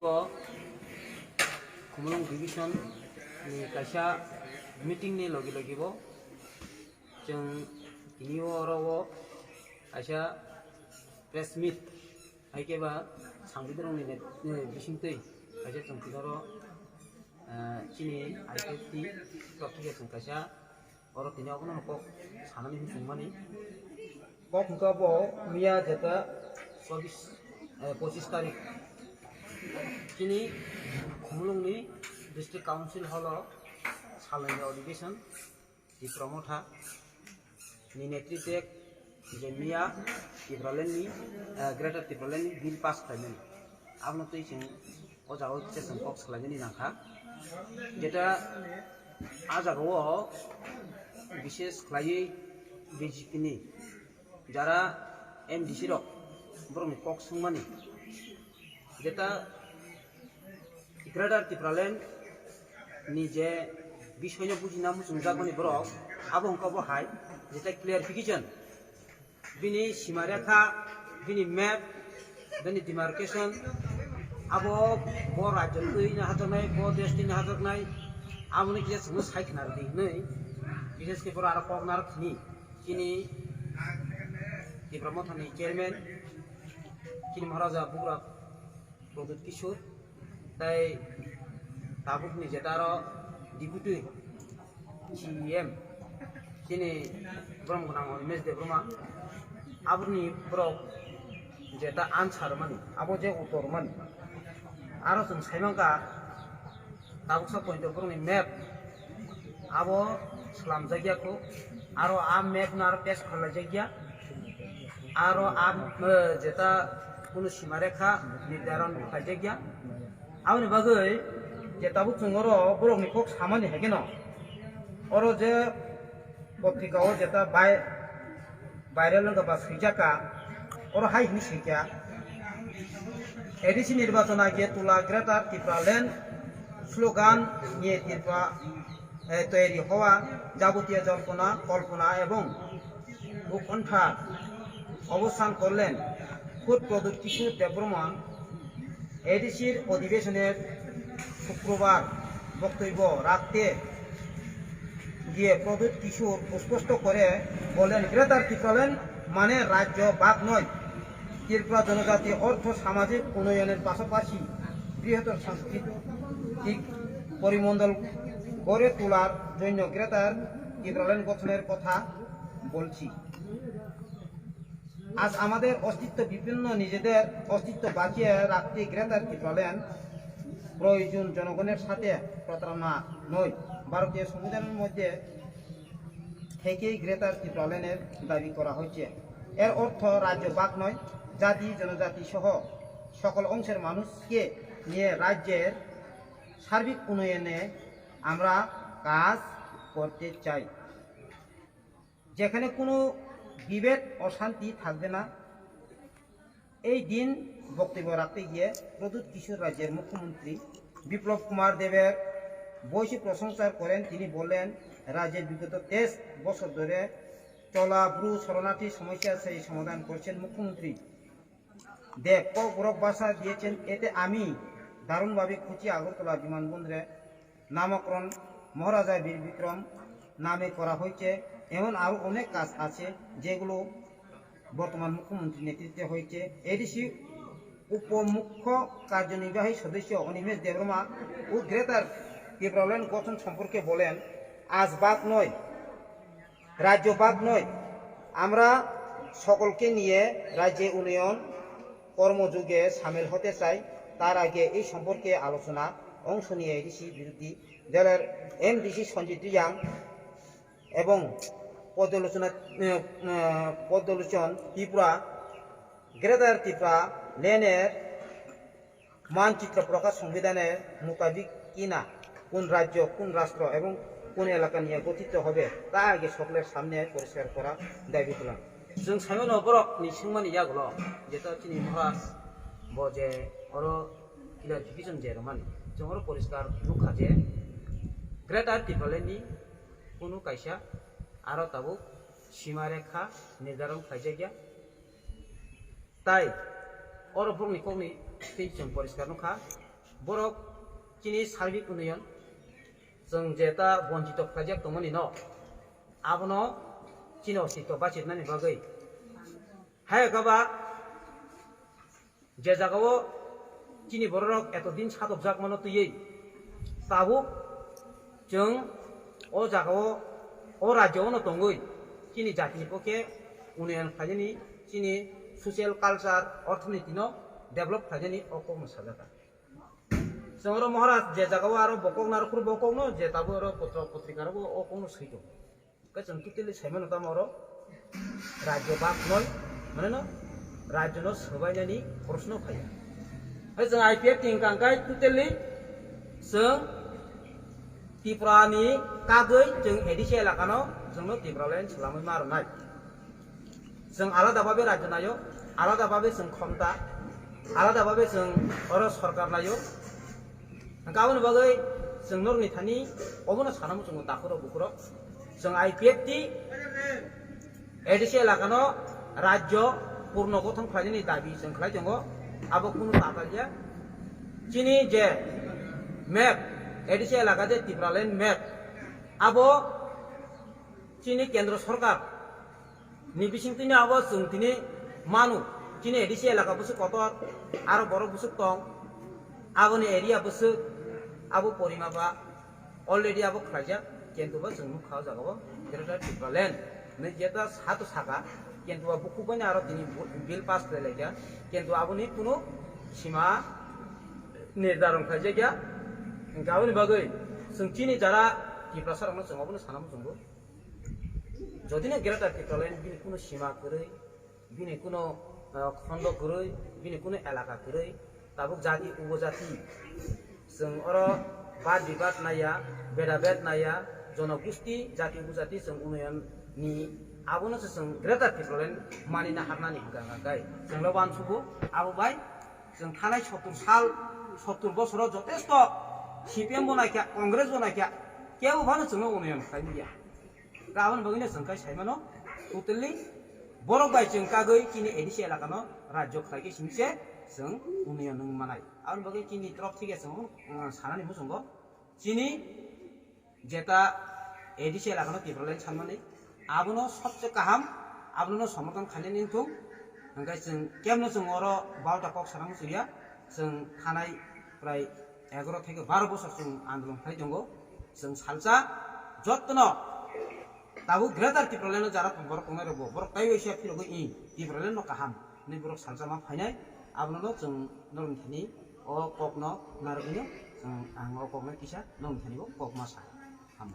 Kumulong division ni kaisa meeting ni logi bo jeng ini oro kaisa press meet hai ke ba sangbidrang ni bisingtei kaisa jeng pinaro chini IKT propagate jeng kaisa oro tini ogono ko sanani sungmani kok hingka bo mia jeta 25 tarik kini Kumulong ni district council holo salai अधिवेशन di promotha ni netritwe je mia Tibralen ni greater Tibralen ni bill pass khlaimani abno tui sing o jago session box khlaimani nangkha jeta ajago বিশেষ khlaiui BJP ni jara MDC rok borok ni kok sungmani jeta Greater Tibralen ni je বিষয় বুঝিনা মুসুমজাগনি borok abo hingka bo hai jeta clarification bini simarekha bini map bini demarcation abo bo rajyo tui na hajaknai bo desh ni hajaknai abo ni kje sungu saiknar di nei বিশেষ ke bor aro koknar khini kini Tibramothani chairman kini Maharaja Bugra Pradut Kishore tai tabuk ni jeta aro deputy CM kini borong gonang mes de broma abuni borok jeta answer mani abo je uttor mani aro sung saimangka tabuk sa point borong ni map abo salam jagya ko aro am map nar test khala jagya aro am jeta kono simarekha nirdaron khala jagya aboni bagai je tabuk sungoro borok ni kok samani hegeno oro je পত্রিকা ও যেটা viral বা সুইজাকা ওর high হিনি সুইকা ADC নির্বাচন আগে তুলা greater টিপ্রালেন slogan নিয়ে ত্রিপুরা তৈরি হওয়া যাবতীয় জল্পনা কল্পনা এবং উৎকণ্ঠা অবস্থান করলেন খুদ প্রদূত কিশোর দেববর্মা এডিসির অধিবেশনের শুক্রবার বক্তব্য রাখতে গিয়ে প্রদূত কিশোর স্পষ্ট করে বলেন গ্রেটার ত্রিপুরাল্যান্ড মানে রাজ্য ভাগ নয় ত্রিপুরা জনজাতি অর্থ সামাজিক উন্নয়নের পাশাপাশি বৃহত্তর সাংস্কৃতিক পরিমণ্ডল গড়ে তোলার জন্য গ্রেটার ত্রিপুরাল্যান্ড গঠনের কথা বলছি আজ আমাদের অস্তিত্ব বিভিন্ন নিজেদের অস্তিত্ব বাঁচিয়ে রাখতে গ্রেটার ত্রিপুরাল্যান্ড প্রয়োজন জনগণের সাথে প্রতারণা নয় ভারতীয় সংবিধানের মধ্যে থেকেই গ্রেটার ত্রিপুরাল্যান্ডের দাবি করা হয়েছে এর অর্থ রাজ্য ভাগ নয় জাতি জনজাতি সহ সকল অংশের মানুষকে নিয়ে রাজ্যের সার্বিক উন্নয়নে আমরা কাজ করতে চাই যেখানে কোনো বিভেদ অশান্তি থাকবে না এই দিন বক্তব্য রাখতে গিয়ে প্রদূত কিশোর রাজ্যের মুখ্যমন্ত্রী বিপ্লব কুমার দেবের বৈশী প্রশংসা করেন তিনি বললেন রাজ্যের বিগত 23 বছর ধরে চলা ব্রু শরণার্থী সমস্যা সেই সমাধান করছেন মুখ্যমন্ত্রী দেব গৌরব ভাষা দিয়েছেন এতে আমি দারুণভাবে খুশি আগরতলা বিমানবন্দরে নামকরণ মহারাজা বীর বিক্রম নামে করা হয়েছে এমন আরও অনেক কাজ আছে যেগুলো বর্তমান মুখ্যমন্ত্রীর নেতৃত্বে হয়েছে এডিসি উপমুখ্য কার্যনির্বাহী সদস্য অনিমেষ দেববর্মা ও গ্রেটার ত্রিপুরাল্যান্ড গঠন সম্পর্কে বলেন আজ ভাগ নয় রাজ্য ভাগ নয় আমরা সকলকে নিয়ে রাজ্যে উন্নয়ন কর্মযোগে সামিল হতে চাই তার আগে এই সম্পর্কে আলোচনা অংশ নিয়ে এডিসি বিরোধী দলের MDC সঞ্জিত রিয়াং এবং পর্যালোচন ত্রিপুরা গ্রেটার ত্রিপুরা ল্যান্ডের মানচিত্র প্রকাশ সংবিধানের মোতাবিক কিনা কোন রাজ্য কোন রাষ্ট্র এবং কোন এলাকা নিয়ে গঠিত হবে তা আগে সকলের সামনে পরিষ্কার করা দাবি করলাম जों साइमन बरक नि सिंमानि यागलो जेता चिनि महाराज बजे अरो क्लारिफिकेशन जेरमानि जों अरो परिष्कार नुखा जे ग्रेटार त्रिपुराल्যান্ডनि कोनो कायसा आरो ताबो सीमारेखा निर्धारण खायजाया ताई अरो बुंनि कौनि जों परिष्कार नुखा borok chini sarvik unayon जों जेता बन्जित खालामजाक दंमोन न आबनो chini अस्तित्व बाचिनानि बागै हाय गाबा जे जागाव chini borok एतदिन सादबजाक मानो तुयै ताबु जों ओ जागाव ओ राज्योआवनो दंगै chini जातिनि पक्षे उन्नयन खालामनि chini ससियेल कालचार अर्थनीति न डेभलप खालामनि अको मोसाजाका जोंरो महाराज जे जागाव आरो बकक नारखुर बकक न जे ताबु आरो पत्र पत्रिकाराबो अको सैतो का जों टोटेलि साइमन तामारो राज्य बाक नय माने न राज्य न सबायनानि प्रश्न फाया जों आइपिएफ टिंकांकाय टोटेलि जों त्रिपुरानि कागै जों एडिसि एलाकानो जोंनो त्रिपुरालेण्ड खालामै मारनाय जों आलादाभाबे राज्य नायो आलादाभाबे जों क्षमता आलादाभाबे जों अर सरकार नायो गाबोन बागै जों नरनि थानि अबनो सानामो जों दाखुरो बुखुरो जों आइपिएफ टि एडिसि एलाकानो राज्य पूर्ण गठन खालामनायनि दाबि जों खालाय दङ आबो कुनु ताकालिया chini je map एडिसि एलाका जे त्रिपुरालेण्ड मैप आबो chini केंद्र सरकार नि बिसिंतिनि आबो जोंतिनि मानु chini एडिसि एलाका बुसु कतर आरो बर बुसु दं आबोनि एरिया बुसु आबो परिमाबा अलरेडी आबो खायजा केन्तुबा जोंनु खाव जागाबो ग्रेटर त्रिपुरालेण्ड ने जेता सातो साका केन्तुबा बुकुबनि आरो तिनि बिल पास खालायजा केन्तु आबोनि कुनु सीमा निर्धारण खायजा गाबोन बागै जों chini जारा त्रिपुरा सरकारनो जों अबनो सानामो जोंबो जदिनो ग्रेटर त्रिपुरालेण्ड बिनि कुनु सीमा गरै बिनि कुनु खन्द गरै बिनि कुनु एलाका गरै ताबुक जाति उपजाति जों अर बाद विवाद नाया भेदाभेद नाया जनगोष्ठी जाति उपजाति जों उन्नयननि आबोनो जों ग्रेटर त्रिपुरालेण्ड मानिना हारनानि गागाय जोंल' बानसुबो आबो बाय जों थानाय 70 बोसोराव जथेस्थ सीपीएम बनायखा कांग्रेस बनायखा केउ भानो जोंनो उन्नयन खालामनिया गाबोन बगैनो जोंखाय साइमानो टोटेलि बरक बाय जों कागै chini एडिसि एलाकानो राज्य खालायके सिंसे जों उन्नयन नों मानाय आरो बगै chini तरफ थिगे जों सानानि मुसंगो chini जेता एडिसि एलाकानो त्रिपुरालेण्ड साननानै आबोनो सबसे गाहाम आबोनो समर्थन खालायनि थुं ओंखाय जों केमनो जों अर 12 कक सारां सुरिया जों थानाय प्राय 11 থেকে 12 बोसोर जों आन्दोलन खालाय दंगो जों सालसा जत्न ताबु ग्रेटर त्रिपुरालेण्ड जारा बर कंनाय रबो बर कायो एसिया फिरगो इ त्रिपुरालेण्ड न काहाम नै बर सालसा मा फायनाय आबनो जों नरमथानि अ ककनो नारगनो जों आं अ ककनो किसा नरमथानिबो कक मा सा हाम